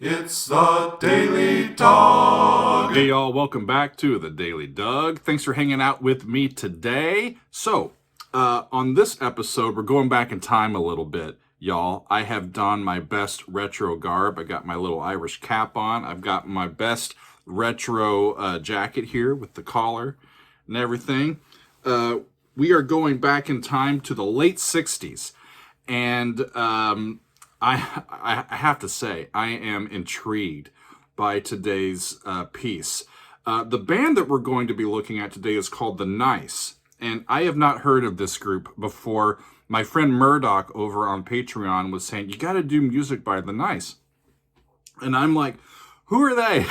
It's the Daily Dog. Hey y'all, welcome back to the Daily Doug. Thanks for hanging out with me today. So, on this episode, we're going back in time a little bit, y'all. I have donned my best retro garb. I got my little Irish cap on. I've got my best retro jacket here with the collar and everything. We are going back in time to the late 60s. And I have to say, I am intrigued by today's piece. The band that we're going to be looking at today is called The Nice, and I have not heard of this group before. My friend Murdoch over on Patreon was saying, you got to do music by The Nice. And I'm like, who are they?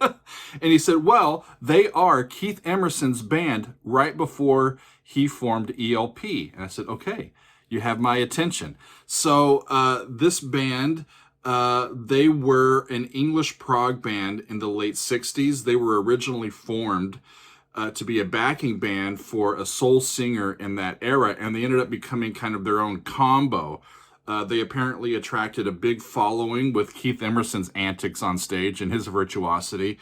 And he said, well, they are Keith Emerson's band right before he formed ELP. And I said, okay, you have my attention. So this band, they were an English prog band in the late 60s. They were originally formed to be a backing band for a soul singer in that era, and they ended up becoming kind of their own combo. They apparently attracted a big following with Keith Emerson's antics on stage and his virtuosity,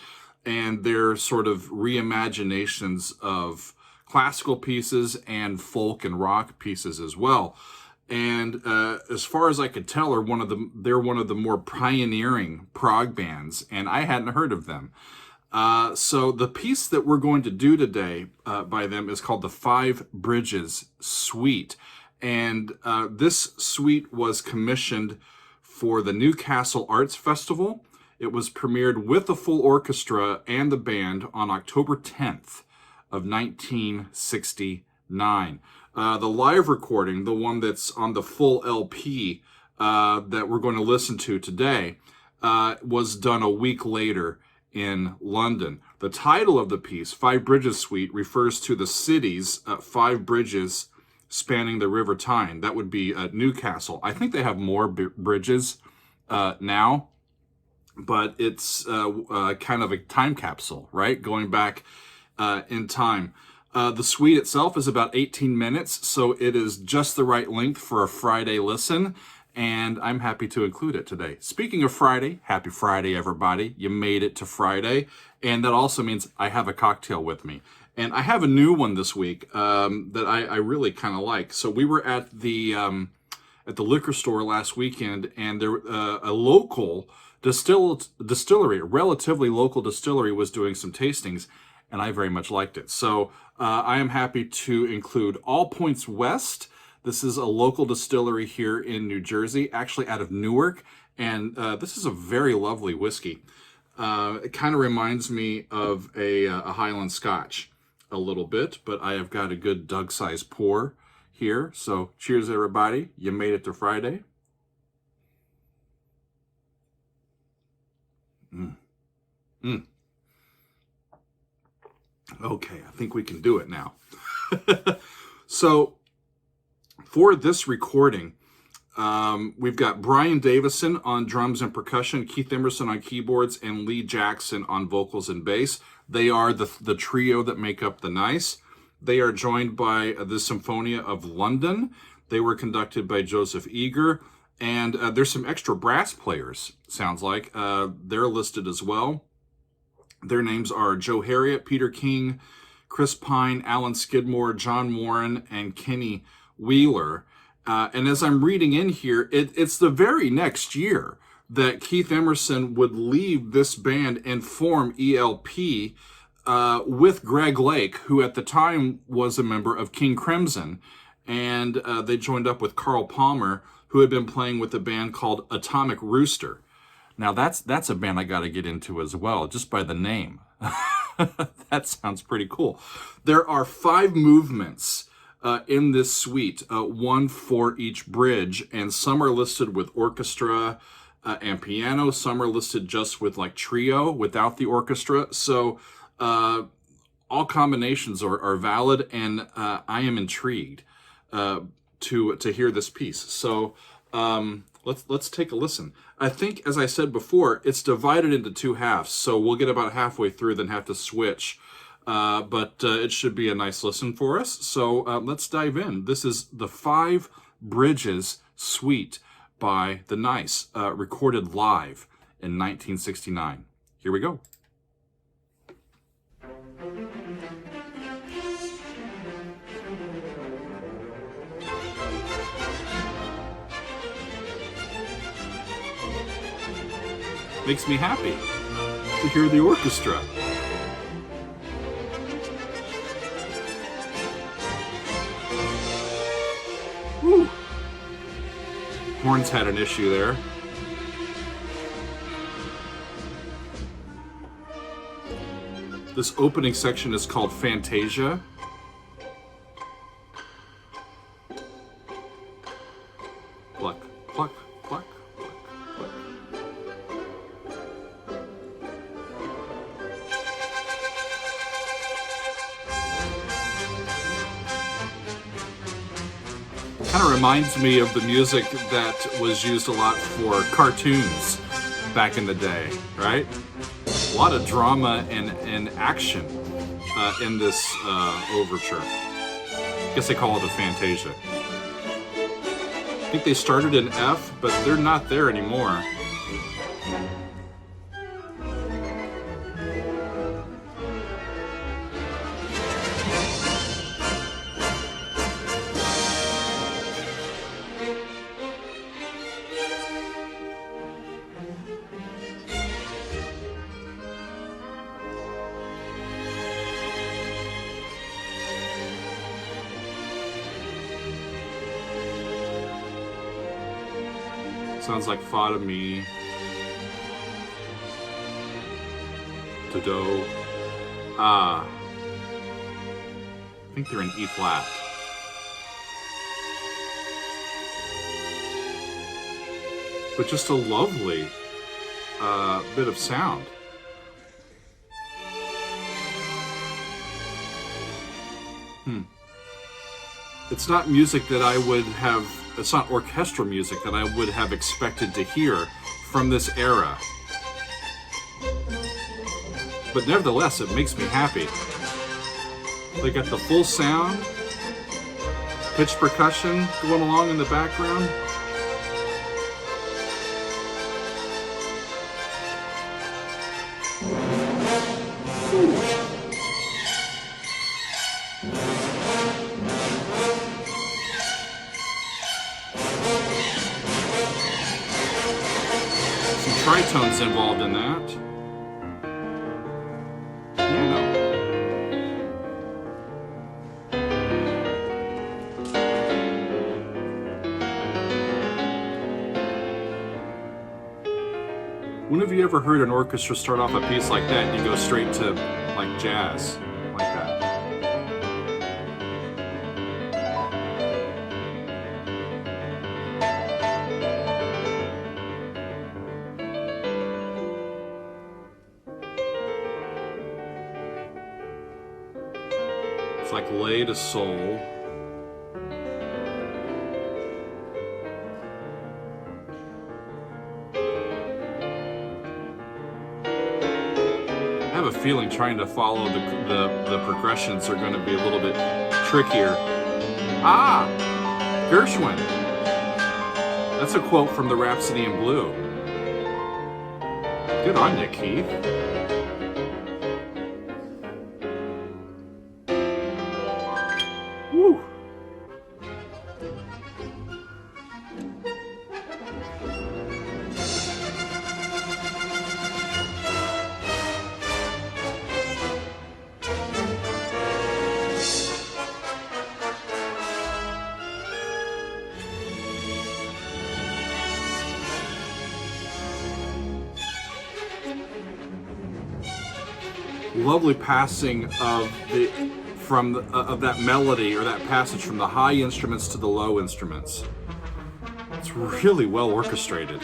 and their sort of reimaginations of classical pieces and folk and rock pieces as well. And as far as I could tell, they're one of the more pioneering prog bands, and I hadn't heard of them. So the piece that we're going to do today by them is called the Five Bridges Suite. And this suite was commissioned for the Newcastle Arts Festival. It was premiered with the full orchestra and the band on October 10th of 1969. The live recording, the one that's on the full LP that we're going to listen to today, was done a week later in London. The title of the piece, Five Bridges Suite, refers to the city's five bridges spanning the River Tyne. That would be Newcastle. I think they have more bridges now, but it's kind of a time capsule, right? Going back in time. The suite itself is about 18 minutes, so it is just the right length for a Friday listen, and I'm happy to include it today. Speaking of Friday, happy Friday, everybody. You made it to Friday, and that also means I have a cocktail with me. And I have a new one this week that I really kind of like. So we were at the liquor store last weekend, and there a local distillery, a relatively local distillery, was doing some tastings, and I very much liked it. So I am happy to include All Points West. This is a local distillery here in New Jersey, actually out of Newark, and this is a very lovely whiskey. It kind of reminds me of a Highland Scotch a little bit, but I have got a good Doug-sized pour here. So cheers, everybody. You made it to Friday. Okay, I think we can do it now. So for this recording, we've got Brian Davison on drums and percussion, Keith Emerson on keyboards, and Lee Jackson on vocals and bass. They are the trio that make up The Nice. They are joined by the Symphonia of London. They were conducted by Joseph Eager. And there's some extra brass players, sounds like. They're listed as well. Their names are Joe Harriott, Peter King, Chris Pine, Alan Skidmore, John Warren, and Kenny Wheeler. And as I'm reading in here, it's the very next year that Keith Emerson would leave this band and form ELP with Greg Lake, who at the time was a member of King Crimson. And they joined up with Carl Palmer, who had been playing with a band called Atomic Rooster. Now that's a band I got to get into as well, just by the name. That sounds pretty cool. There are 5 movements in this suite, one for each bridge, and some are listed with orchestra and piano. Some are listed just with like trio without the orchestra. So all combinations are valid, and I am intrigued to hear this piece. So let's take a listen. I think, as I said before, it's divided into 2 halves, so we'll get about halfway through, then have to switch. But it should be a nice listen for us. So let's dive in. This is the Five Bridges Suite by the Nice, recorded live in 1969. Here we go. Makes me happy to hear the orchestra. Woo. Horns had an issue there. This opening section is called Fantasia. Pluck, pluck, pluck, pluck, pluck. Kind of reminds me of the music that was used a lot for cartoons back in the day, right? A lot of drama and action in this overture. I guess they call it a Fantasia. I think they started in F, but they're not there anymore. Sounds like fa to mi, to do. I think they're in E flat. But just a lovely bit of sound. It's not music that I would have, it's not orchestral music that I would have expected to hear from this era. But nevertheless, it makes me happy. They got the full sound, pitch percussion going along in the background. Tritones involved in that. Piano. When have you ever heard an orchestra start off a piece like that and you go straight to like jazz like that? It's like lay to soul. I have a feeling trying to follow the progressions are going to be a little bit trickier. Ah! Gershwin! That's a quote from the Rhapsody in Blue. Good on you, Keith. Woo! Lovely passing of of that melody or that passage from the high instruments to the low instruments. It's really well orchestrated.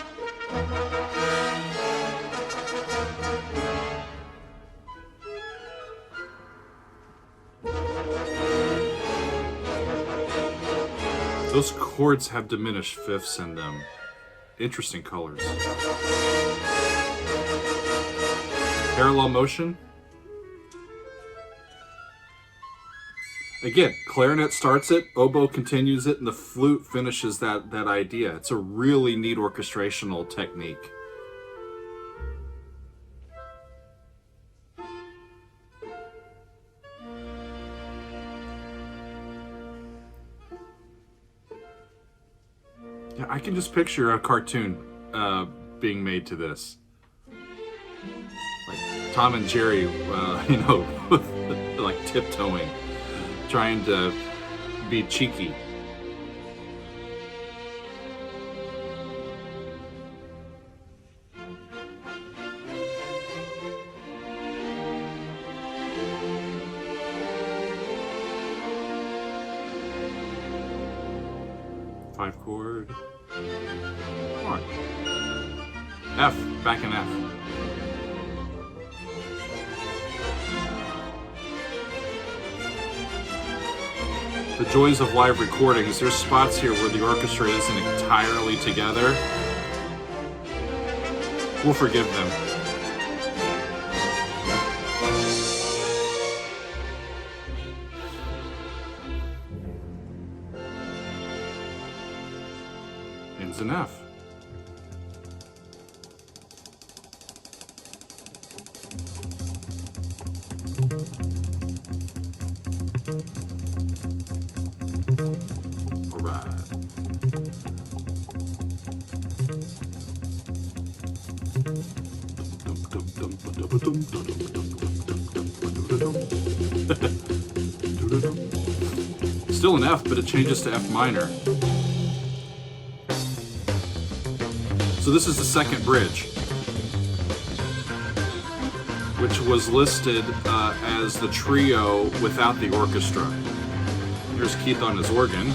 Those chords have diminished fifths in them. Interesting colors. Parallel motion. Again, clarinet starts it, oboe continues it, and the flute finishes that idea. It's a really neat orchestrational technique. Yeah, I can just picture a cartoon being made to this. Like Tom and Jerry, you know, like tiptoeing, trying to be cheeky. Five chord. Come on. F, back in F. The joys of live recordings. There's spots here where the orchestra isn't entirely together. We'll forgive them. Ends in F. All right. Still an F, but it changes to F minor. So this is the second bridge, which was listed as the trio without the orchestra. Here's Keith on his organ.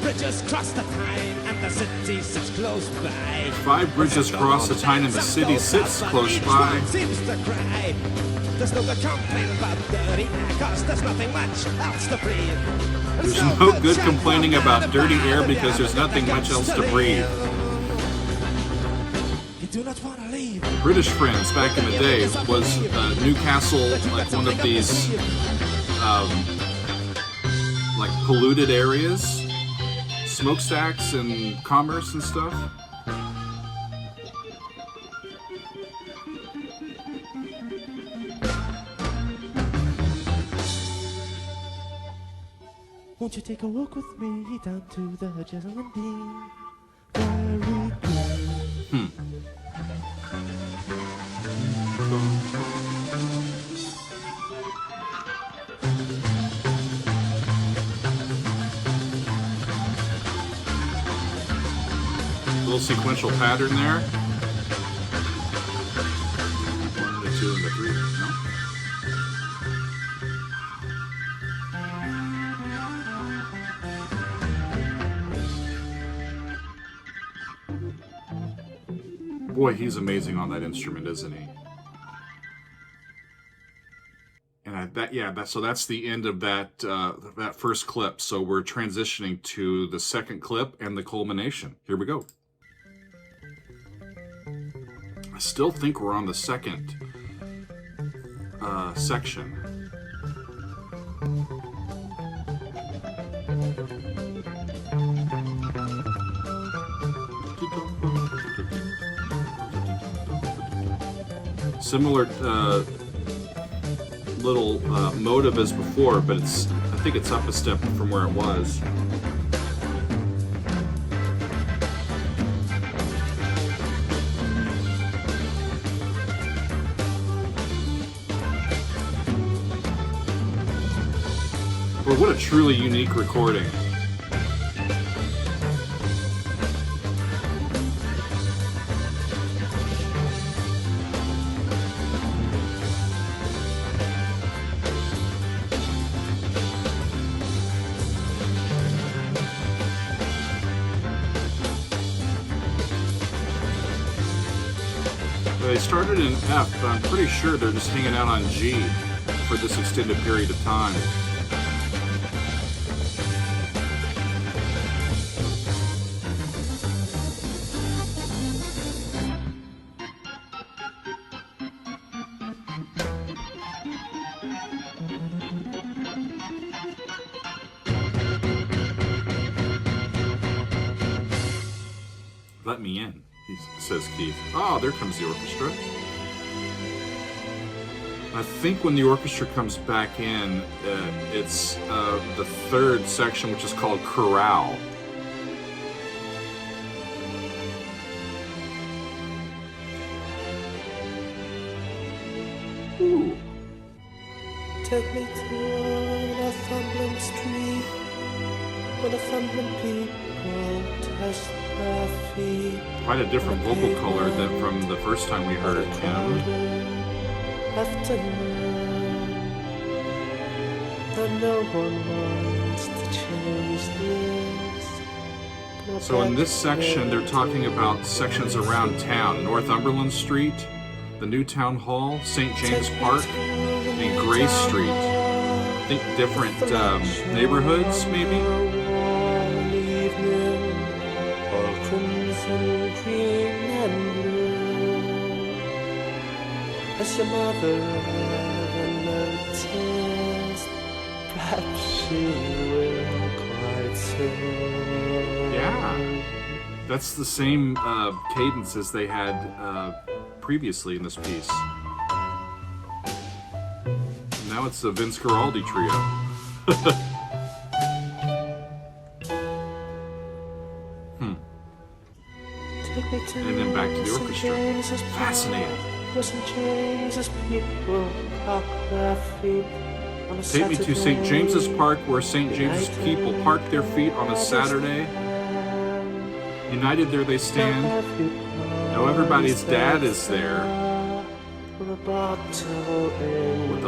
Bridges cross the Tyne and the city sits close by. 5 bridges cross the Tyne and the city sits close by. Seems to cry. There's no good complaint about dirty air, 'cause there's nothing much else to breathe. There's no good complaining about dirty air because there's nothing much else to breathe. You do not want to leave. British Friends back in the day was Newcastle, like one of these like polluted areas, smokestacks and commerce and stuff. Won't you take a walk with me down to the Gentleman Bean? Very good. Little sequential pattern there. 1, the 2, and the 3. No? Boy, he's amazing on that instrument, isn't he? And so that's the end of that first clip. So we're transitioning to the second clip and the culmination. Here we go. I still think we're on the second section. Similar little motive as before, but I think it's up a step from where it was. But what a truly unique recording. started in F, but I'm pretty sure they're just hanging out on G for this extended period of time. Let me in, says Keith. Oh, there comes the orchestra. I think when the orchestra comes back in, it's the third section, which is called Chorale. Ooh. Take me to Northumberland Street, where Northumberland people test their feet. Quite a different vocal color than from the first time we heard him. Afternoon, and no one wants to change this. So in this section, they're talking about sections around town. Northumberland Street, the new town hall, St. James Park, and Gray Street. I think different neighborhoods, maybe? All crimson, green, and blue. As your mother ever noticed, perhaps she will quite soon. Yeah. That's the same cadence as they had previously in this piece. Now it's the Vince Guaraldi trio. And then back to the orchestra. Fascinating. Take me to St. James's Park, where St. James's people park their feet on a Saturday. United there they stand. Now everybody's dad is there with a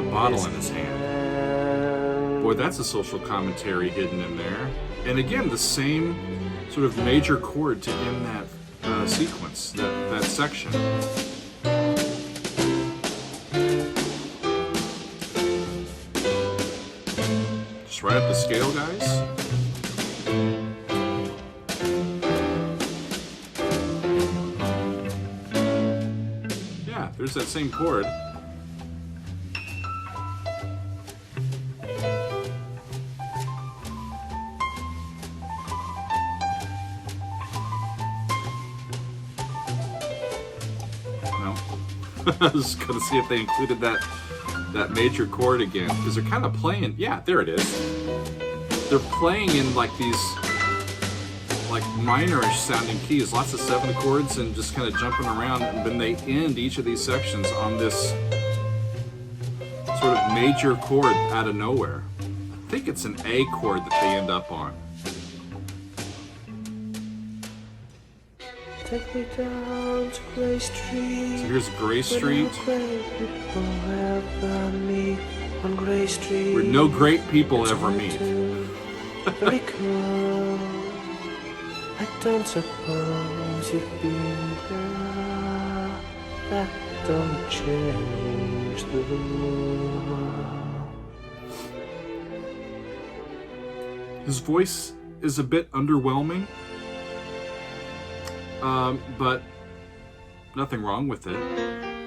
bottle in his hand. Boy, that's a social commentary hidden in there. And again, the same sort of major chord to end that sequence, that section. Just right up the scale, guys. Yeah, there's that same chord. I was going to see if they included that major chord again, because they're kind of playing. Yeah, there it is. They're playing in like these like minorish sounding keys, lots of 7 chords, and just kind of jumping around. And then they end each of these sections on this sort of major chord out of nowhere. I think it's an A chord that they end up on. Take me down to Gray Street. So here's Gray Street, where no great people ever meet. Very cool. I don't suppose you've been there. That don't change the rule. His voice is a bit underwhelming. But nothing wrong with it.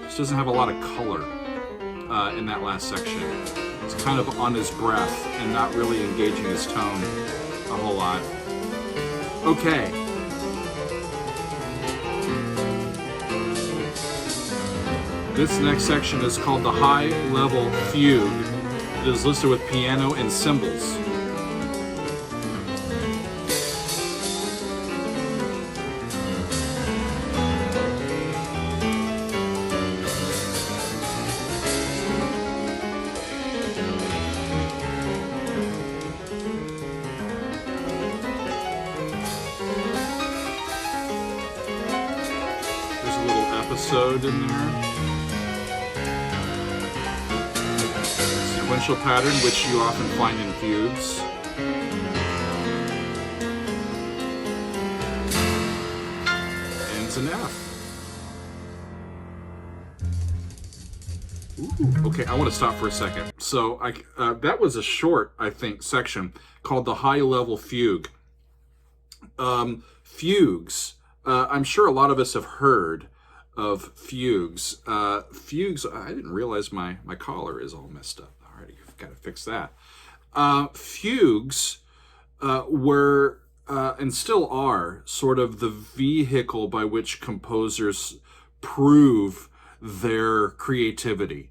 Just doesn't have a lot of color in that last section. It's kind of on his breath and not really engaging his tone a whole lot. Okay. This next section is called the High Level Fugue. It is listed with piano and cymbals. Episode in there. Sequential pattern, which you often find in fugues. Ends in F. Okay, I want to stop for a second. So that was a short, I think, section called the high level fugue. Fugues. I'm sure a lot of us have heard of fugues. Fugues. I didn't realize my collar is all messed up. Alrighty, I've got to fix that. Fugues were and still are sort of the vehicle by which composers prove their creativity,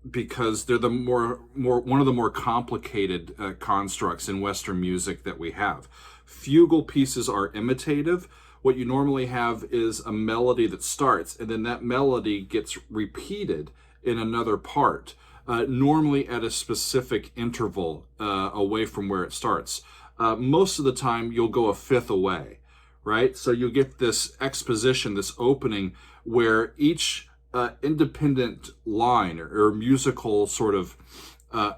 because they're the more one of the more complicated constructs in Western music that we have. Fugal pieces are imitative. What you normally have is a melody that starts, and then that melody gets repeated in another part, normally at a specific interval away from where it starts. Most of the time, you'll go a fifth away, right? So you'll get this exposition, this opening, where each independent line or musical sort of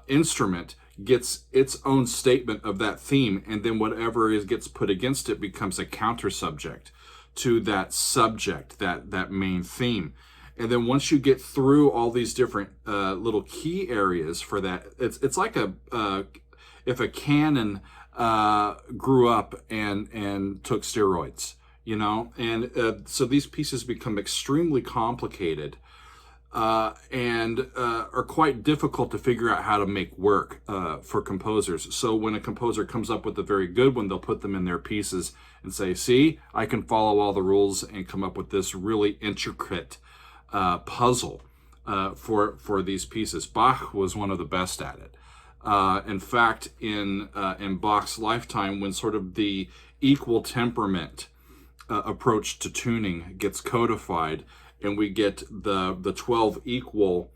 instrument gets its own statement of that theme, and then whatever gets put against it becomes a counter subject to that subject, that main theme. And then once you get through all these different little key areas for that, it's like if a canon grew up and took steroids, you know, and so these pieces become extremely complicated and are quite difficult to figure out how to make work for composers. So when a composer comes up with a very good one, they'll put them in their pieces and say, see, I can follow all the rules and come up with this really intricate puzzle for these pieces. Bach was one of the best at it. In fact, in Bach's lifetime, when sort of the equal temperament approach to tuning gets codified, and we get the 12 equal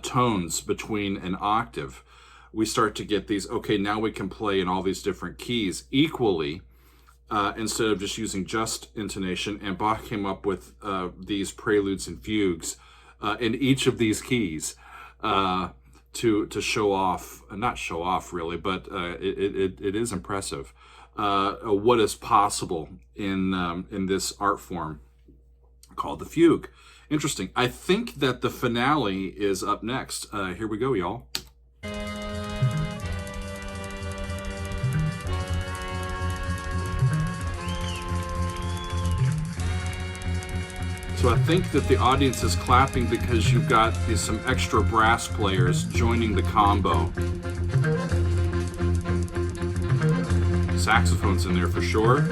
tones between an octave, we start to get these, okay, now we can play in all these different keys equally, instead of just using just intonation. And Bach came up with these preludes and fugues in each of these keys to show off, not show off really, but it is impressive what is possible in this art form called the fugue. Interesting. I think that the finale is up next. Here we go, y'all. So I think that the audience is clapping because you've got some extra brass players joining the combo. Saxophones in there for sure.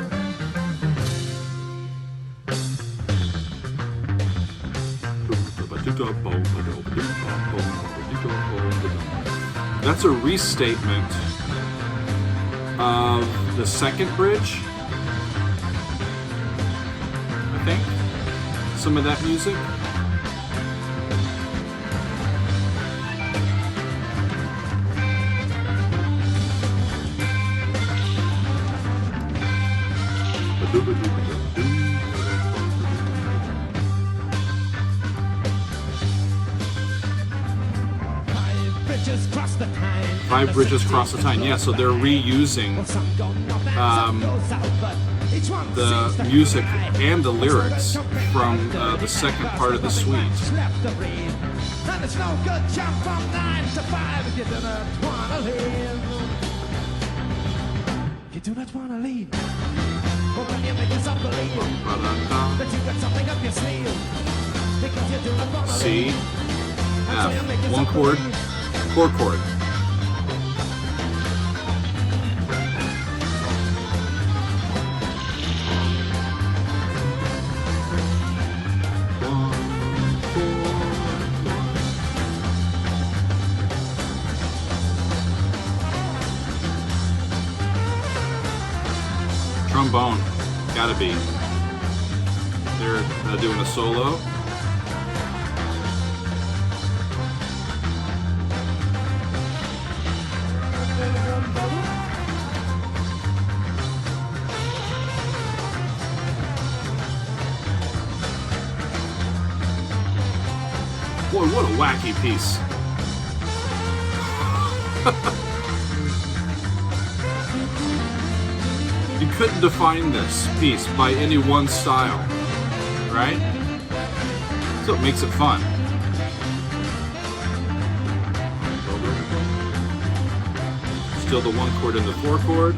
That's a restatement of the second bridge, I think. Some of that music. Five bridges cross the Tyne. Yeah, so they're reusing the music and the lyrics from the second part of the suite. And it's no good jump from 9 to 5 if you do not want to leave. You do not want to leave. But when you make yourself believe that you got something up your sleeve, because you do not want to leave. C, F, one chord, chord. Trombone, gotta be. They're doing a solo. Boy, what a wacky piece. You couldn't define this piece by any one style, right? So it makes it fun. Still the 1 chord and the 4 chord.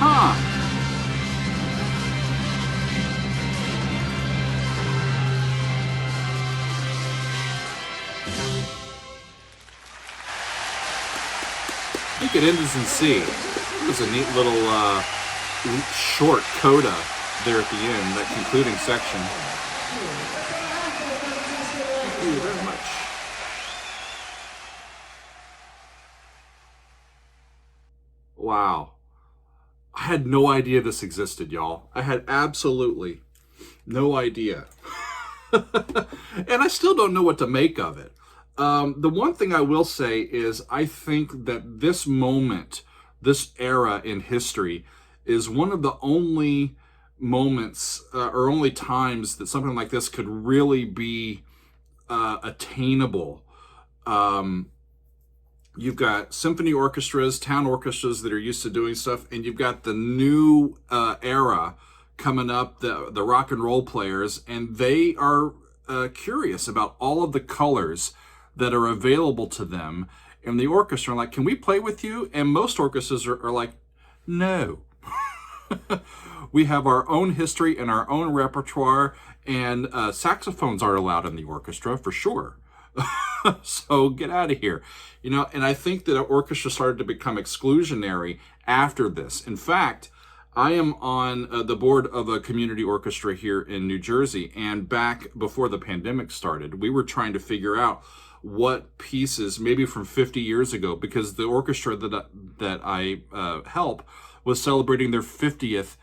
Huh. You could end this in C. It was a neat little short coda there at the end, that concluding section. Thank you very much. Wow. I had no idea this existed, y'all. I had absolutely no idea. And I still don't know what to make of it. The one thing I will say is I think that this moment, this era in history, is one of the only moments or only times that something like this could really be attainable. You've got symphony orchestras, town orchestras that are used to doing stuff, and you've got the new era coming up, the rock and roll players, and they are curious about all of the colors that are available to them in the orchestra. Like, can we play with you? And most orchestras are like, no. We have our own history and our own repertoire, and saxophones aren't allowed in the orchestra for sure. So get out of here. You know, and I think that orchestra started to become exclusionary after this. In fact, I am on the board of a community orchestra here in New Jersey, and back before the pandemic started, we were trying to figure out what pieces, maybe from 50 years ago, because the orchestra that I help was celebrating their 50th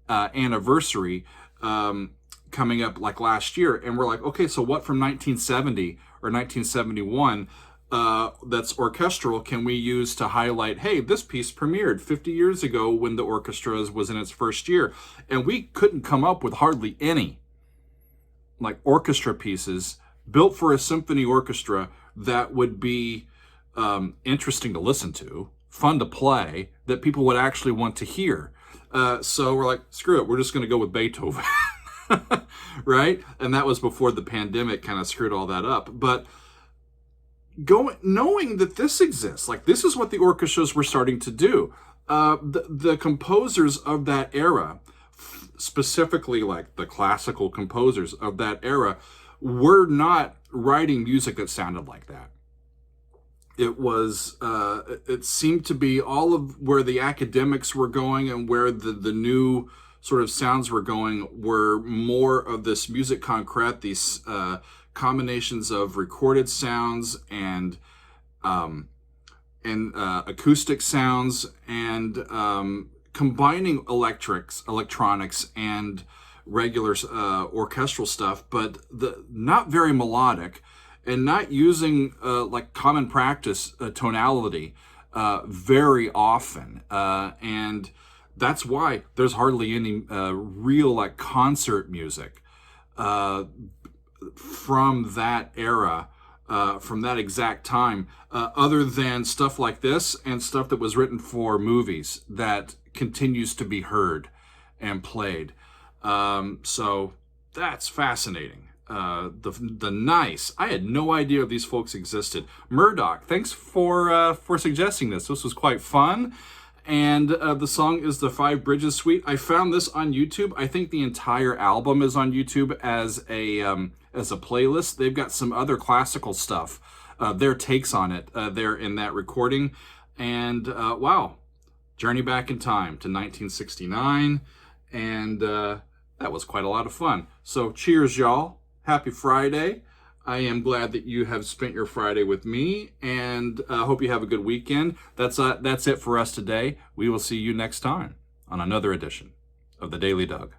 anniversary coming up like last year, and we're like, okay, so what from 1970 or 1971 that's orchestral can we use to highlight, hey, this piece premiered 50 years ago when the orchestra was in its first year? And we couldn't come up with hardly any like orchestra pieces built for a symphony orchestra that would be interesting to listen to, fun to play, that people would actually want to hear. So we're like, screw it, we're just going to go with Beethoven. Right? And that was before the pandemic kind of screwed all that up. But knowing that this exists, like this is what the orchestras were starting to do. The composers of that era, specifically like the classical composers of that era, were not writing music that sounded like that. It was, it seemed to be all of where the academics were going and where the new sort of sounds were going were more of this music concrete, these combinations of recorded sounds and acoustic sounds, and combining electronics and regular orchestral stuff, but not very melodic, and not using like common practice tonality very often, and that's why there's hardly any real like concert music from that era, from that exact time, other than stuff like this and stuff that was written for movies that continues to be heard and played. So that's fascinating. The nice. I had no idea these folks existed. Murdoch, thanks for suggesting this. This was quite fun. And the song is the Five Bridges Suite. I found this on YouTube. I think the entire album is on YouTube as a playlist. They've got some other classical stuff, their takes on it there in that recording. And wow, journey back in time to 1969. And that was quite a lot of fun. So cheers, y'all. Happy Friday. I am glad that you have spent your Friday with me, and I hope you have a good weekend. That's it for us today. We will see you next time on another edition of the Daily Doug.